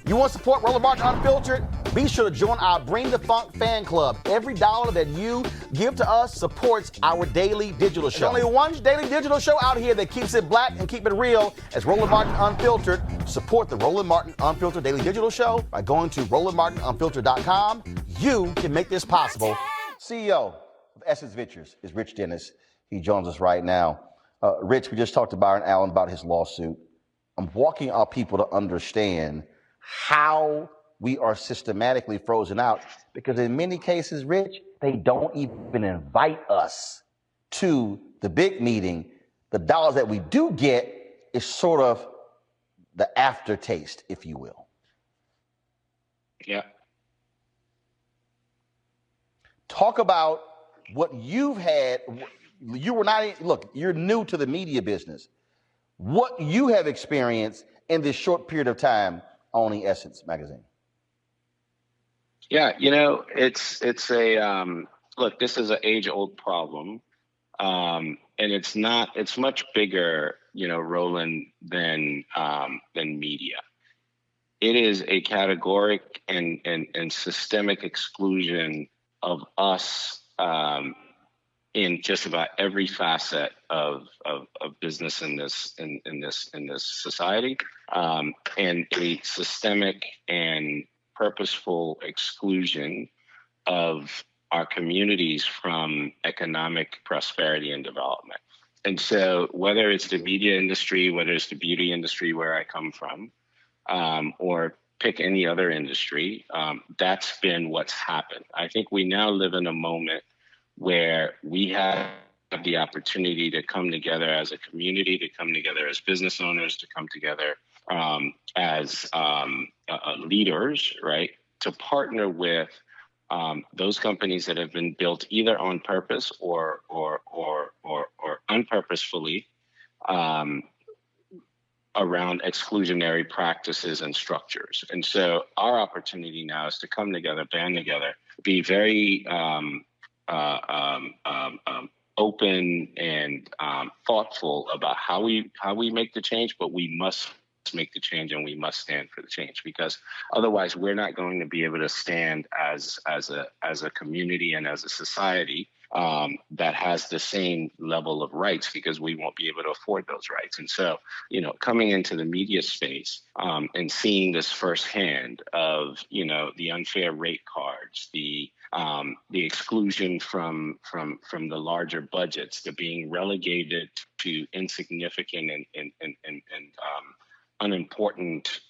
You want to support Roland Martin Unfiltered? Be sure to join our Bring the Funk fan club. Every dollar that you give to us supports our daily digital show. There's only one daily digital show out here that keeps it black and keep it real. As Roland Martin Unfiltered. Support the Roland Martin Unfiltered daily digital show by going to RolandMartinUnfiltered.com. You can make this possible. CEO of Essence Ventures is Rich Dennis. He joins us right now. Rich, we just talked to Byron Allen about his lawsuit. I'm walking our people to understand how we are systematically frozen out, because in many cases, Rich, they don't even invite us to the big meeting. The dollars that we do get is sort of the aftertaste, if you will. Yeah. Talk about what you've had. You were not, look, you're new to the media business. What you have experienced in this short period of time owning Essence Magazine. Yeah, you know, it's a look, this is an age-old problem. And it's much bigger, you know, Roland, than media. It is a categoric and systemic exclusion of us in just about every facet of business in this society, and a systemic and purposeful exclusion of our communities from economic prosperity and development. And so whether it's the media industry, whether it's the beauty industry where I come from, or pick any other industry, that's been what's happened. I think we now live in a moment where we have the opportunity to come together as a community, to come together as business owners, to come together as leaders, right? To partner with those companies that have been built either on purpose or unpurposefully around exclusionary practices and structures. And so our opportunity now is to come together, band together, be very open and thoughtful about how we make the change, but we must make the change and we must stand for the change, because otherwise we're not going to be able to stand as a community and as a society that has the same level of rights, because we won't be able to afford those rights. And so, you know, coming into the media space and seeing this firsthand of, you know, the unfair rate cards, the exclusion from the larger budgets, the being relegated to insignificant and unimportant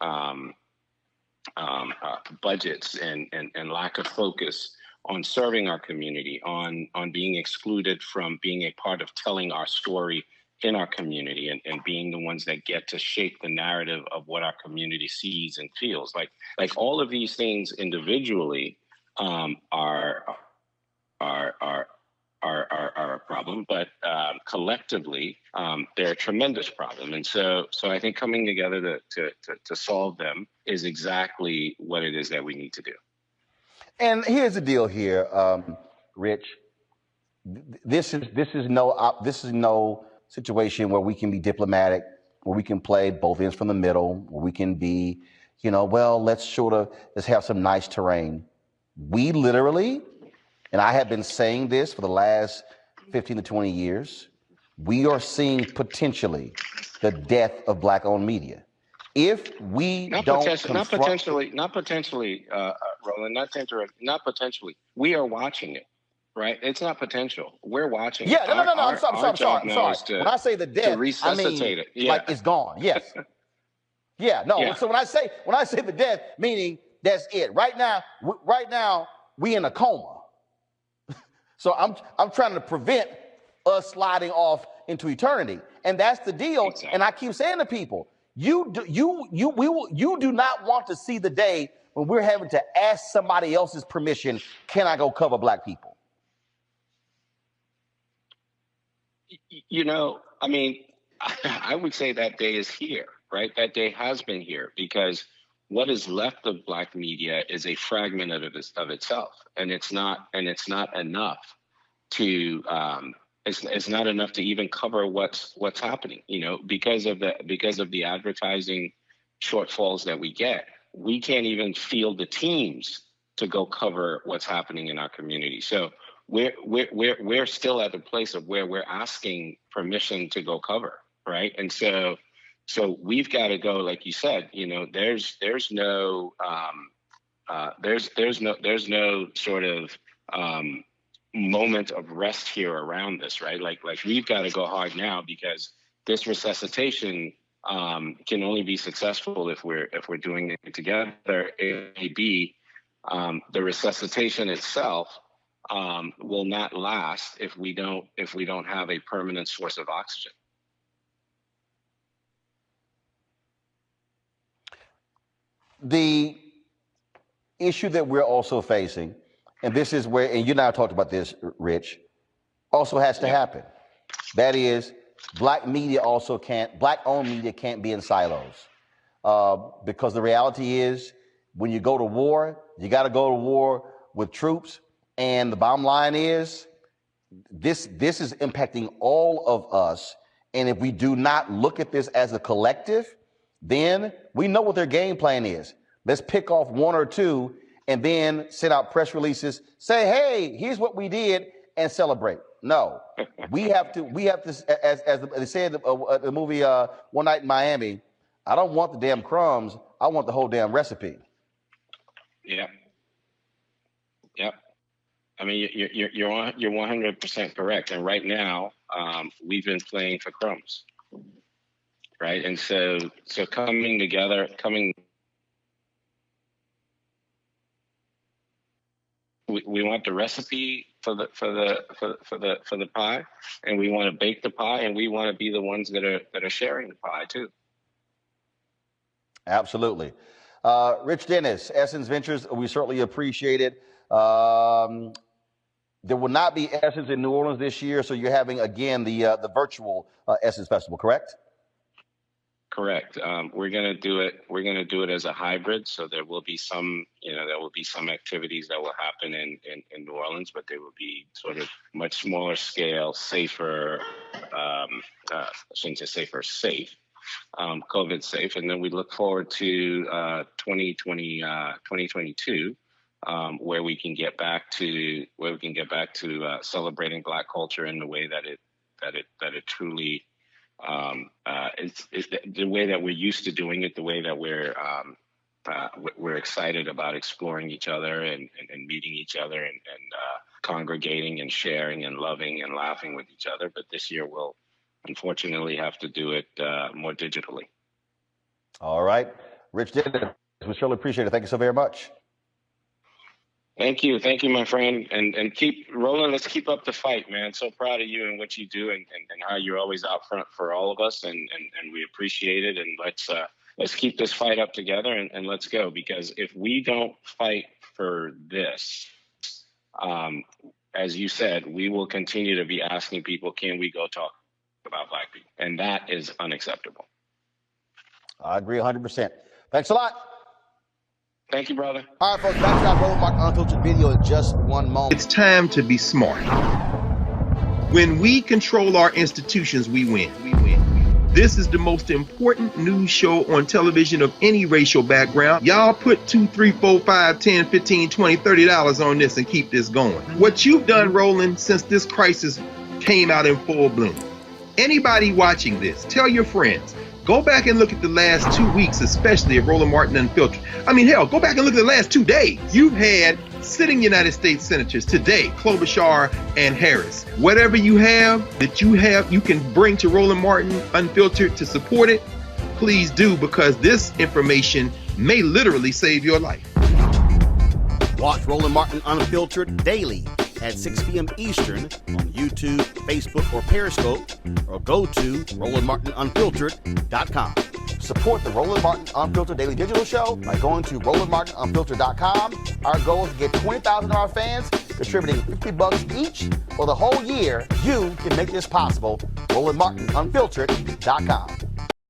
budgets and lack of focus on serving our community, on being excluded from being a part of telling our story in our community and being the ones that get to shape the narrative of what our community sees and feels. Like all of these things individually are a problem, but collectively they're a tremendous problem. And so I think coming together to solve them is exactly what it is that we need to do. And here's the deal here, Rich. This is no situation where we can be diplomatic, where we can play both ends from the middle, where we can be, you know, well, let's have some nice terrain. We literally, and I have been saying this for the last 15 to 20 years, we are seeing potentially the death of Black-owned media. If we not potentially, Roland, not potentially. We are watching it, right? It's not potential. We're watching it. No. I'm sorry. When I say the death, I mean it. Yeah. Like it's gone. Yes. Yeah. No. Yeah. So when I say the death, meaning that's it. Right now, we in a coma. So I'm trying to prevent us sliding off into eternity, and that's the deal. Exactly. And I keep saying to people, you do not want to see the day when we're having to ask somebody else's permission. Can I go cover Black people? You know, I mean, I would say that day is here, right? That day has been here, because what is left of Black media is a fragment of itself, and it's not enough to it's not enough to even cover what's happening, you know, because of the advertising shortfalls that we get. we can't even field the teams to go cover what's happening in our community. So we're still at the place of where we're asking permission to go cover, right? And so we've got to go, like you said, there's no sort of moment of rest here around this, right? Like we've got to go hard now, because this resuscitation can only be successful if we're doing it together. A, B, the resuscitation itself will not last if we don't have a permanent source of oxygen. The issue that we're also facing, and this is where, and you and I talked about this, Rich, also has to happen. That is, black owned media can't be in silos. Because the reality is, when you go to war, you got to go to war with troops. And the bottom line is, this is impacting all of us. And if we do not look at this as a collective, then we know what their game plan is. Let's pick off one or two and then send out press releases, say, hey, here's what we did, and celebrate. No, we have to, as they said in the movie One Night in Miami, I don't want the damn crumbs, I want the whole damn recipe. Yeah. Yep. I mean, you're 100% correct. And right now, we've been playing for crumbs, right? And so coming together, we want the recipe for the pie, and we want to bake the pie, and we want to be the ones that are sharing the pie too. Absolutely. Rich Dennis, Essence Ventures, we certainly appreciate it. There will not be Essence in New Orleans this year, so you're having, again, the virtual Essence Festival, correct? Correct. We're going to do it as a hybrid. So there will be some activities that will happen in New Orleans, but they will be sort of much smaller scale, safer. I shouldn't say safer, safe, COVID safe. And then we look forward to 2022, where we can get back to celebrating Black culture in the way that it truly. It's the way that we're used to doing it, the way that we're excited about exploring each other and meeting each other and congregating and sharing and loving and laughing with each other. But this year we'll unfortunately have to do it more digitally. All right. Rich Dennis, we surely appreciate it. Thank you so very much. Thank you, my friend, and keep Roland. Let's keep up the fight, man. So proud of you and what you do, and how you're always out front for all of us, and we appreciate it. And let's keep this fight up together, and let's go. Because if we don't fight for this, as you said, we will continue to be asking people, can we go talk about Black people? And that is unacceptable. I agree 100%. Thanks a lot. Thank you, brother. All right, folks, back to our Roland Martin Unfiltered video in just one moment. It's time to be smart. When we control our institutions, we win. This is the most important news show on television of any racial background. Y'all put $2, $3, $4, $5, $10, $15, $20, $30 on this and keep this going. What you've done, Roland, since this crisis came out in full bloom. Anybody watching this, tell your friends. Go back and look at the last 2 weeks, especially of Roland Martin Unfiltered. I mean, hell, go back and look at the last 2 days. You've had sitting United States senators today, Klobuchar and Harris. Whatever you have you can bring to Roland Martin Unfiltered to support it, please do, because this information may literally save your life. Watch Roland Martin Unfiltered daily at 6 p.m. Eastern on YouTube, Facebook, or Periscope, or go to RolandMartinUnfiltered.com. Support the Roland Martin Unfiltered Daily Digital Show by going to RolandMartinUnfiltered.com. Our goal is to get 20,000 of our fans contributing $50 each for the whole year. You can make this possible. RolandMartinUnfiltered.com.